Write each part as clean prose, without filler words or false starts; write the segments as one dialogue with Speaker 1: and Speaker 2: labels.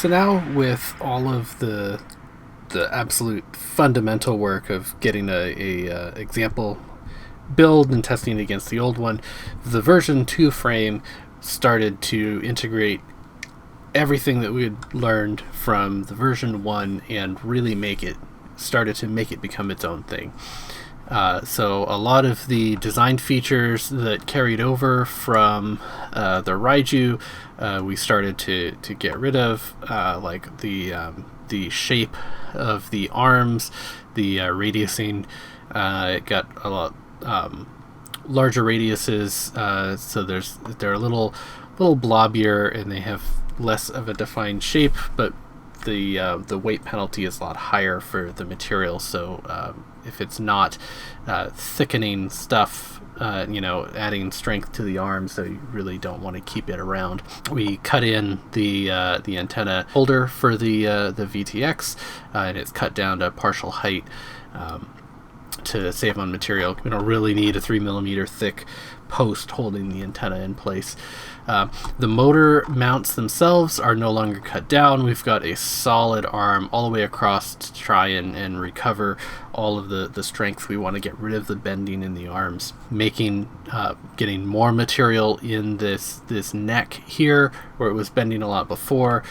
Speaker 1: So now with all of the absolute fundamental work of getting a example build and testing against the old one, the version 2 frame started to integrate everything that we had learned from the version 1 and really started to make it become its own thing. So a lot of the design features that carried over from the Raiju, we started to get rid of, like the shape of the arms, the radiusing. It got a lot larger radiuses, so they're a little blobbier and they have less of a defined shape, but the weight penalty is a lot higher for the material. So if it's not thickening stuff, adding strength to the arms, so you really don't want to keep it around. We cut in the antenna holder for the VTX, and it's cut down to partial height to save on material. We don't really need a 3mm thick post holding the antenna in place. The motor mounts themselves are no longer cut down. We've got a solid arm all the way across to try and recover all of the strength. We want to get rid of the bending in the arms, getting more material in this neck here where it was bending a lot before,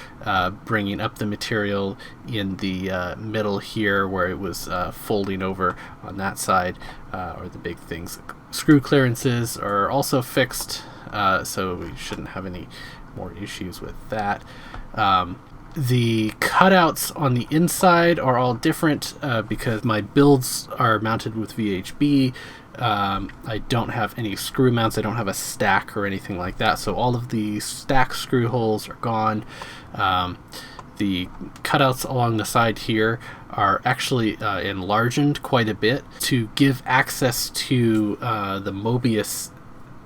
Speaker 1: bringing up the material in the middle here where it was folding over on that side, or the big things. Screw clearances are also fixed, so we shouldn't have any more issues with that. The cutouts on the inside are all different because my builds are mounted with VHB. I don't have any screw mounts. I don't have a stack or anything like that, so all of the stack screw holes are gone. The cutouts along the side here are actually enlarged quite a bit to give access to the Mobius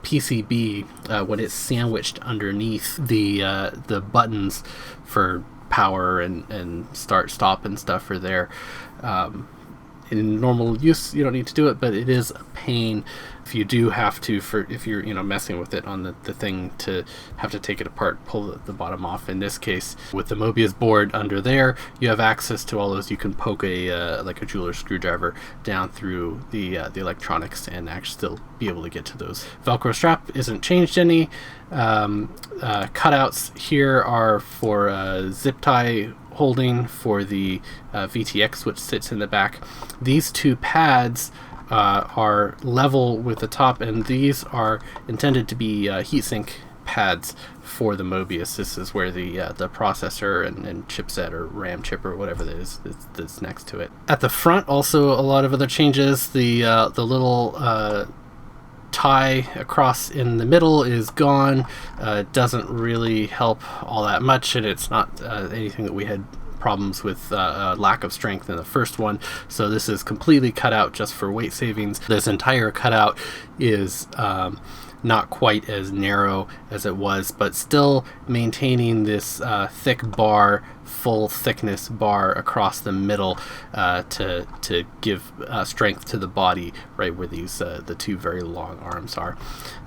Speaker 1: PCB when it's sandwiched underneath the buttons for power and start, stop, and stuff are there. In normal use, you don't need to do it, but it is a pain if you do have to, if you're messing with it on the thing, to have to take it apart, pull the bottom off. In this case, with the Mobius board under there, you have access to all those. You can poke like a jeweler's screwdriver down through the electronics and actually still be able to get to those. Velcro strap isn't changed any. Cutouts here are for zip tie holding for the VTX, which sits in the back. These two pads are level with the top, and these are intended to be heatsink pads for the Mobius. This is where the processor and chipset or RAM chip or whatever that is that's next to it. At the front, also a lot of other changes. The little tie across in the middle is gone. Doesn't really help all that much, and it's not anything that we had problems with lack of strength in the first one, so this is completely cut out just for weight savings. This entire cutout is not quite as narrow as it was, but still maintaining this thick bar, full thickness bar across the middle to give strength to the body right where these the two very long arms are.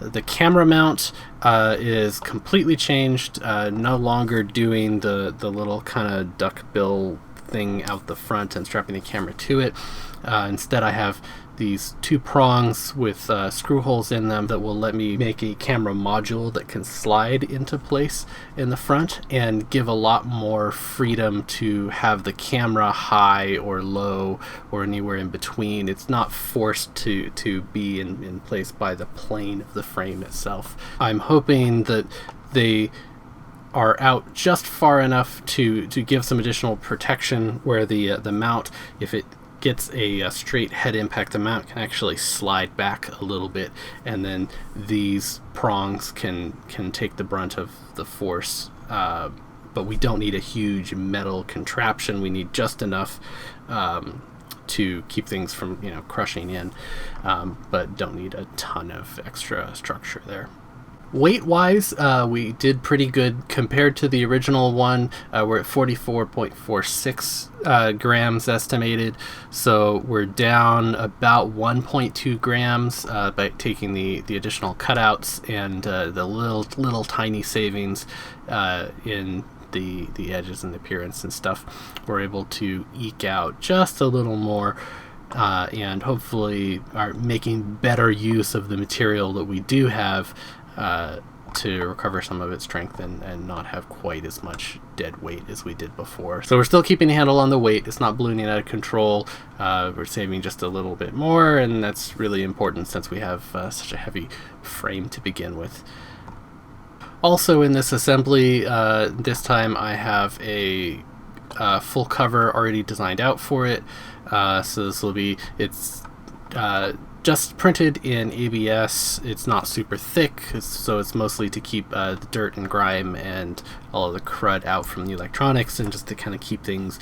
Speaker 1: The camera mount is completely changed, no longer doing the little kind of duck bill thing out the front and strapping the camera to it. Instead, I have these two prongs with screw holes in them that will let me make a camera module that can slide into place in the front and give a lot more freedom to have the camera high or low or anywhere in between. It's not forced to be in place by the plane of the frame itself. I'm hoping that they are out just far enough to give some additional protection where the mount, if it gets a straight head impact, the mount can actually slide back a little bit, and then these prongs can take the brunt of the force. But we don't need a huge metal contraption. We need just enough to keep things from crushing in, but don't need a ton of extra structure there. Weight-wise, we did pretty good compared to the original one. We're at 44.46 grams estimated, so we're down about 1.2 grams by taking the additional cutouts and the little tiny savings in the edges and the appearance and stuff, we're able to eke out just a little more, and hopefully are making better use of the material that we do have, to recover some of its strength and not have quite as much dead weight as we did before. So we're still keeping a handle on the weight. It's not ballooning out of control. We're saving just a little bit more, and that's really important since we have such a heavy frame to begin with. Also in this assembly, this time I have a full cover already designed out for it. So this will be, it's just printed in ABS. It's not super thick, so it's mostly to keep the dirt and grime and all of the crud out from the electronics, and just to kind of keep things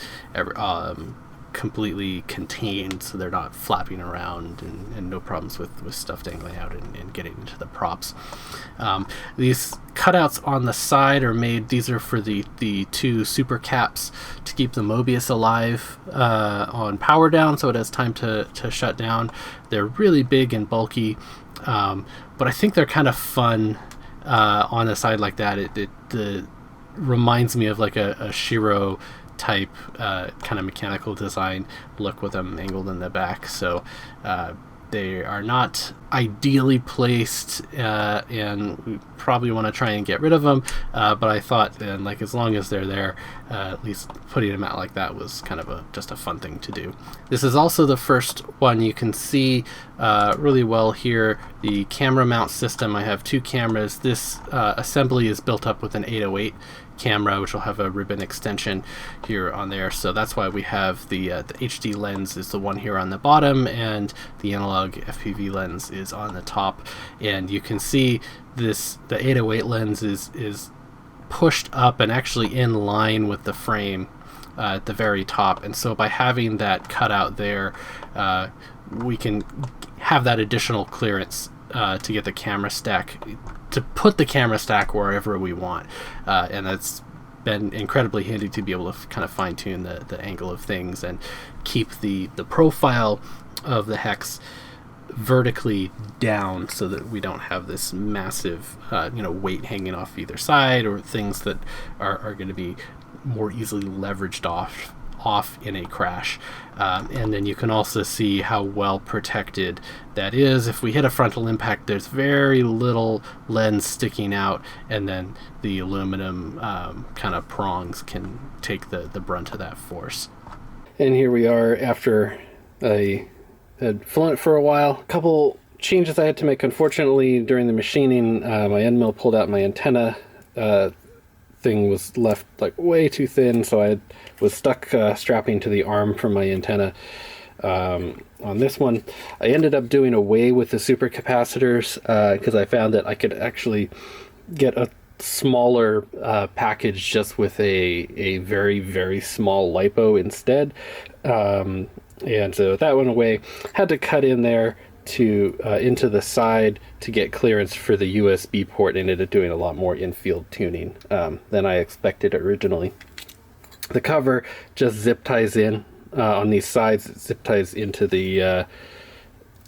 Speaker 1: completely contained so they're not flapping around, and no problems with stuff dangling out and getting into the props. These cutouts on the side are made, these are for the two super caps to keep the Mobius alive on power down, so it has time to shut down. They're really big and bulky, but I think they're kind of fun on the side like that. It reminds me of like a Shiro type kind of mechanical design look with them angled in the back. So they are not ideally placed, and we probably want to try and get rid of them, but I thought, and like, as long as they're there, at least putting them out like that was kind of just a fun thing to do. This is also the first one you can see really well here, the camera mount system. I have two cameras. This assembly is built up with an 808 camera, which will have a ribbon extension here on there, so that's why we have the HD lens is the one here on the bottom, and the analog FPV lens is on the top. And you can see this, the 808 lens is pushed up and actually in line with the frame at the very top, and so by having that cutout there, we can have that additional clearance to get the camera stack, to put the camera stack wherever we want, and that's been incredibly handy to be able to kind of fine-tune the angle of things and keep the profile of the hex vertically down, so that we don't have this massive weight hanging off either side, or things that are going to be more easily leveraged off in a crash. And then you can also see how well protected that is. If we hit a frontal impact, there's very little lens sticking out, and then the aluminum kind of prongs can take the brunt of that force. And here we are after I had flown it for a while. A couple changes I had to make. Unfortunately, during the machining, my end mill pulled out my antenna. Thing was left like way too thin, so I was stuck strapping to the arm from my antenna on this one. I ended up doing away with the supercapacitors because I found that I could actually get a smaller package just with a very, very small LiPo instead. And so that went away. Had to cut in there to into the side to get clearance for the USB port, and ended up doing a lot more in-field tuning than I expected originally. The cover just zip ties in on these sides. It zip ties into the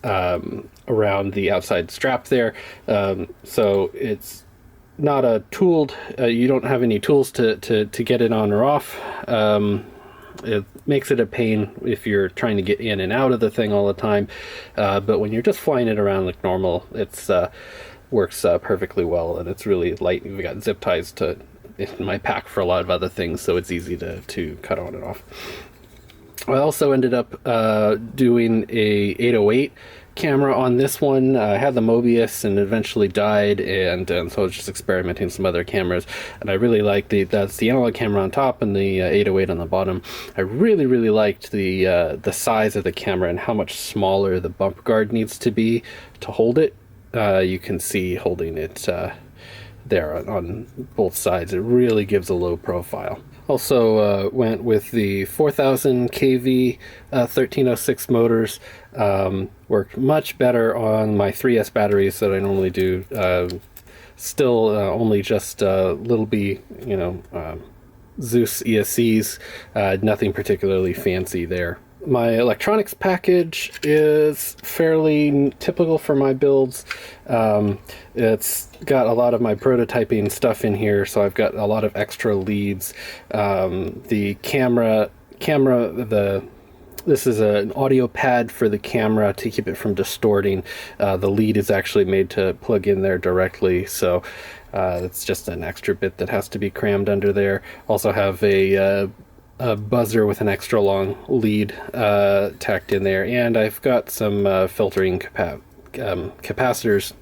Speaker 1: around the outside strap there, so it's not a tooled, you don't have any tools to get it on or off. It makes it a pain if you're trying to get in and out of the thing all the time, but when you're just flying it around like normal, it's works perfectly well, and it's really light. We've got zip ties in my pack for a lot of other things, so it's easy to cut on and off. I also ended up doing a 808 camera on this one. I had the Mobius and eventually died, and so I was just experimenting with some other cameras, and I really liked that's the analog camera on top and the 808 on the bottom. I really liked the size of the camera and how much smaller the bump guard needs to be to hold it. You can see holding it there on both sides. It really gives a low profile. Also went with the 4000 kV 1306 motors. Worked much better on my 3S batteries that I normally do. Still only just little B, Zeus ESCs, nothing particularly fancy there. My electronics package is fairly typical for my builds. It's got a lot of my prototyping stuff in here, so I've got a lot of extra leads. The camera, this is an audio pad for the camera to keep it from distorting. The lead is actually made to plug in there directly, so it's just an extra bit that has to be crammed under there. Also have a buzzer with an extra long lead tacked in there, and I've got some filtering capacitors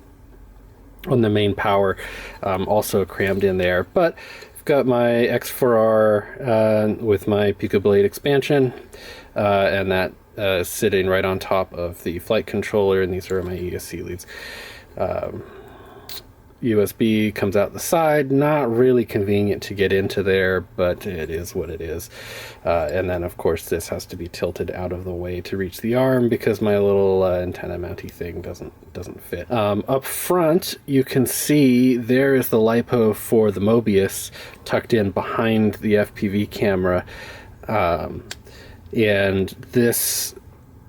Speaker 1: on the main power also crammed in there. But I've got my X4R with my Pico Blade expansion, and that sitting right on top of the flight controller, and these are my ESC leads. USB comes out the side, not really convenient to get into there, but it is what it is. And then of course this has to be tilted out of the way to reach the arm because my little antenna mounty thing doesn't fit. Up front you can see there is the LiPo for the Mobius tucked in behind the FPV camera, and this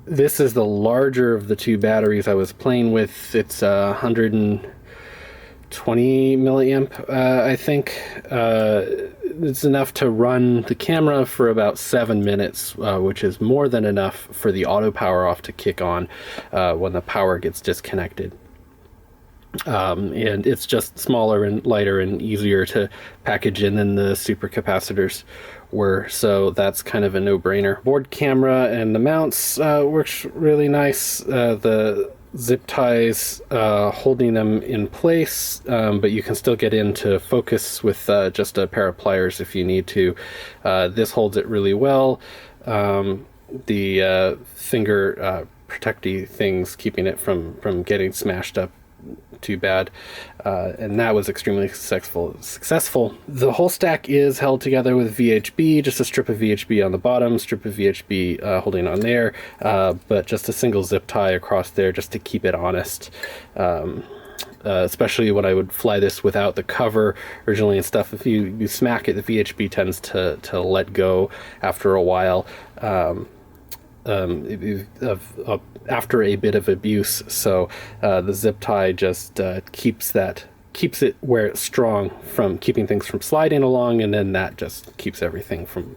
Speaker 1: is the larger of the two batteries I was playing with. It's 120 milliamp, I think. It's enough to run the camera for about 7 minutes, which is more than enough for the auto power off to kick on when the power gets disconnected. And it's just smaller and lighter and easier to package in than the super capacitors were, so that's kind of a no-brainer. Board camera and the mounts works really nice. The zip ties holding them in place, but you can still get into focus with just a pair of pliers if you need to. This holds it really well. The finger protecty things keeping it from getting smashed up too bad, and that was extremely successful. The whole stack is held together with VHB, just a strip of VHB on the bottom, strip of VHB holding on there, but just a single zip tie across there just to keep it honest. Especially when I would fly this without the cover originally and stuff, if you smack it, the VHB tends to let go after a while. After a bit of abuse, so the zip tie just keeps it where it's strong, from keeping things from sliding along, and then that just keeps everything from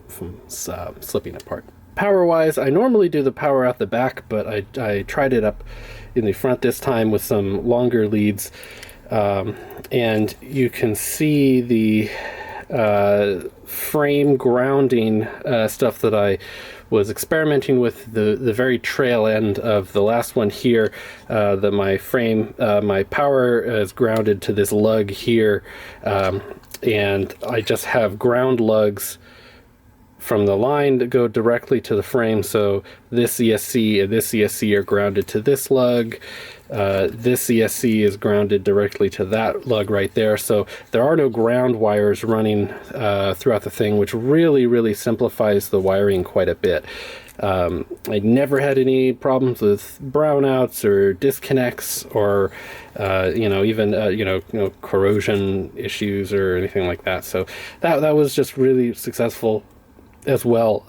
Speaker 1: slipping apart. Power wise, I normally do the power out the back, but I tried it up in the front this time with some longer leads, and you can see the frame grounding stuff that I was experimenting with the very trail end of the last one here. That my frame, my power is grounded to this lug here, and I just have ground lugs from the line that go directly to the frame. So this ESC and this ESC are grounded to this lug. This ESC is grounded directly to that lug right there. So there are no ground wires running throughout the thing, which really simplifies the wiring quite a bit. I never had any problems with brownouts or disconnects or even corrosion issues or anything like that. So that was just really successful as well.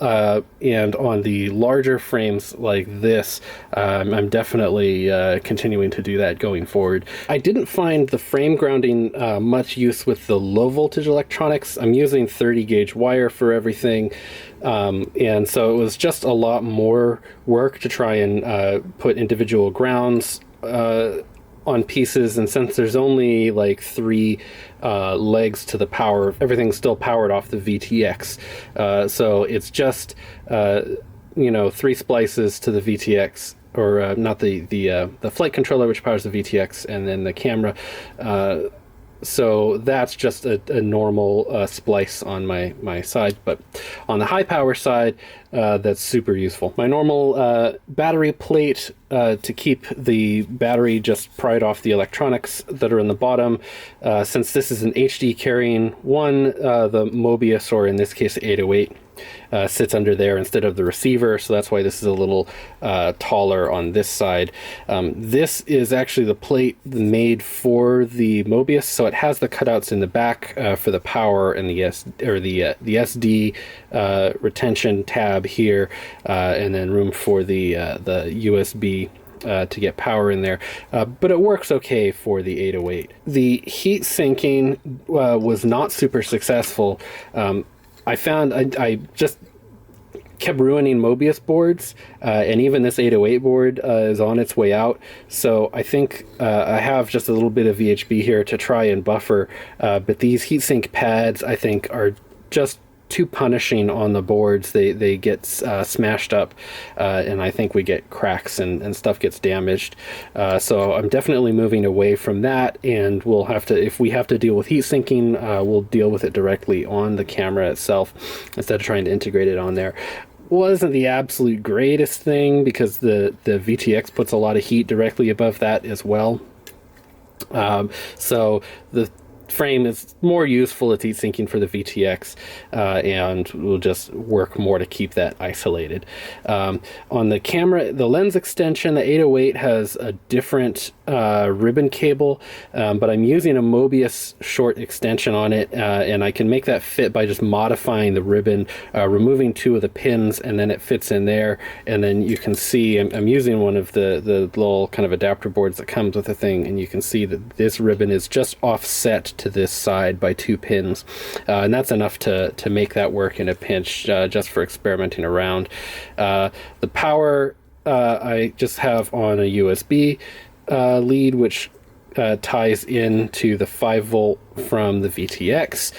Speaker 1: And on the larger frames like this, I'm definitely continuing to do that going forward. I didn't find the frame grounding much use with the low voltage electronics. I'm using 30 gauge wire for everything, and so it was just a lot more work to try and put individual grounds on pieces, and since there's only like 3 legs to the power, everything's still powered off the VTX, so it's just 3 splices to the VTX, or not the flight controller, which powers the VTX, and then the camera. So that's just a normal splice on my side, but on the high power side, that's super useful. My normal battery plate to keep the battery just pried off the electronics that are in the bottom. Since this is an HD carrying one, the Mobius, or in this case 808, sits under there instead of the receiver, so that's why this is a little taller on this side. This is actually the plate made for the Mobius, so it has the cutouts in the back for the power and the SD retention tab here, and then room for the USB to get power in there, but it works okay for the 808. The heat sinking was not super successful. I found I just kept ruining Mobius boards, and even this 808 board is on its way out. So I think I have just a little bit of VHB here to try and buffer, but these heatsink pads I think are just too punishing on the boards. They get smashed up, and I think we get cracks and stuff gets damaged. So I'm definitely moving away from that, and we'll have to, if we have to deal with heat sinking, we'll deal with it directly on the camera itself instead of trying to integrate it on there. Wasn't the absolute greatest thing because the VTX puts a lot of heat directly above that as well. So the frame is more useful at heat sinking for the VTX, and will just work more to keep that isolated. On the camera, the lens extension, the 808 has a different ribbon cable, but I'm using a Mobius short extension on it, and I can make that fit by just modifying the ribbon, removing 2 of the pins, and then it fits in there. And then you can see I'm using one of the little kind of adapter boards that comes with the thing, and you can see that this ribbon is just offset to this side by 2 pins, and that's enough to make that work in a pinch, just for experimenting around. The power I just have on a USB lead, which ties into the 5-volt from the VTX.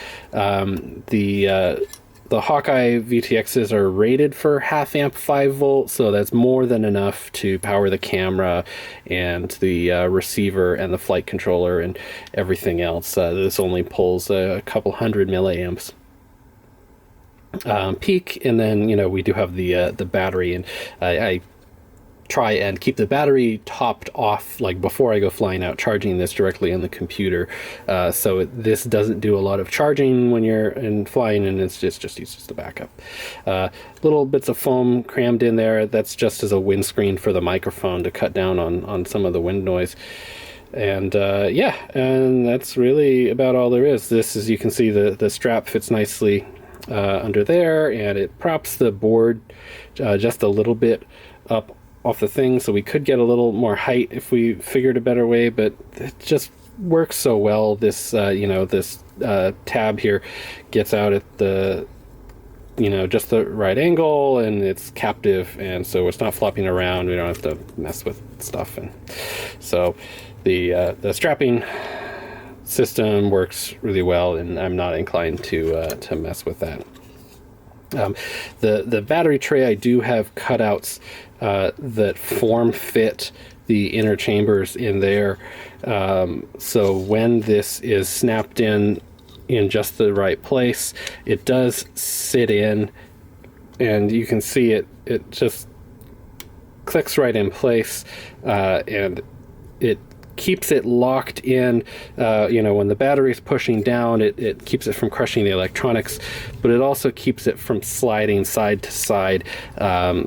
Speaker 1: The Hawkeye VTXs are rated for 1/2 amp 5-volt, so that's more than enough to power the camera and the receiver and the flight controller and everything else. This only pulls a couple hundred milliamps peak, and then we do have the battery, and I try and keep the battery topped off, like before I go flying out, charging this directly on the computer, so this doesn't do a lot of charging when you're flying, and it's just uses the backup. Little bits of foam crammed in there, that's just as a windscreen for the microphone to cut down on some of the wind noise. And yeah, and that's really about all there is. This, as you can see, the strap fits nicely under there, and it props the board just a little bit up off the thing, so we could get a little more height if we figured a better way, but it just works so well. This this tab here gets out at the just the right angle, and it's captive, and so it's not flopping around. We don't have to mess with stuff, and so the strapping system works really well, and I'm not inclined to mess with that. The battery tray, I do have cutouts that form fit the inner chambers in there, so when this is snapped in just the right place, it does sit in, and you can see it just clicks right in place, and it keeps it locked in. When the battery is pushing down, it keeps it from crushing the electronics, but it also keeps it from sliding side to side,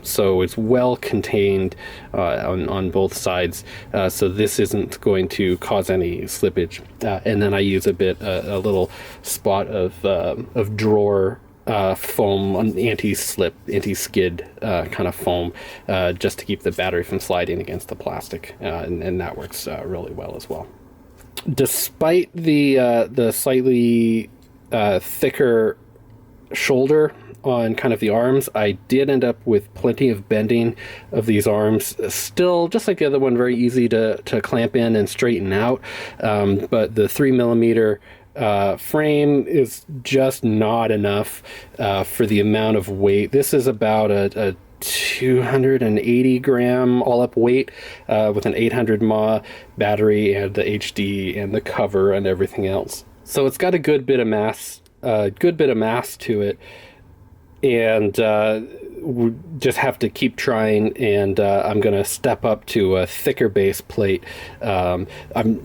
Speaker 1: so it's well contained on both sides, so this isn't going to cause any slippage. And then I use a little spot of drawer foam, anti-slip, anti-skid kind of foam, just to keep the battery from sliding against the plastic, and that works really well as well. Despite the slightly thicker shoulder on kind of the arms, I did end up with plenty of bending of these arms. Still, just like the other one, very easy to clamp in and straighten out, but the 3mm frame is just not enough for the amount of weight. This is about a 280 gram all-up weight, with an 800 mAh battery and the HD and the cover and everything else. So it's got a good bit of mass to it. and we just have to keep trying, and I'm going to step up to a thicker base plate. I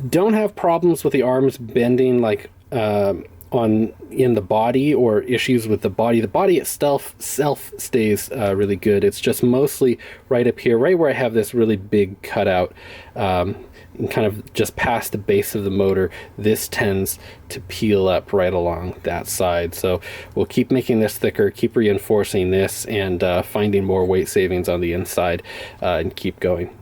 Speaker 1: don't have problems with the arms bending like on in the body, or issues with the body. The body itself stays really good. It's just mostly right up here, right where I have this really big cutout, and kind of just past the base of the motor. This tends to peel up right along that side. So we'll keep making this thicker, keep reinforcing this, and finding more weight savings on the inside, and keep going.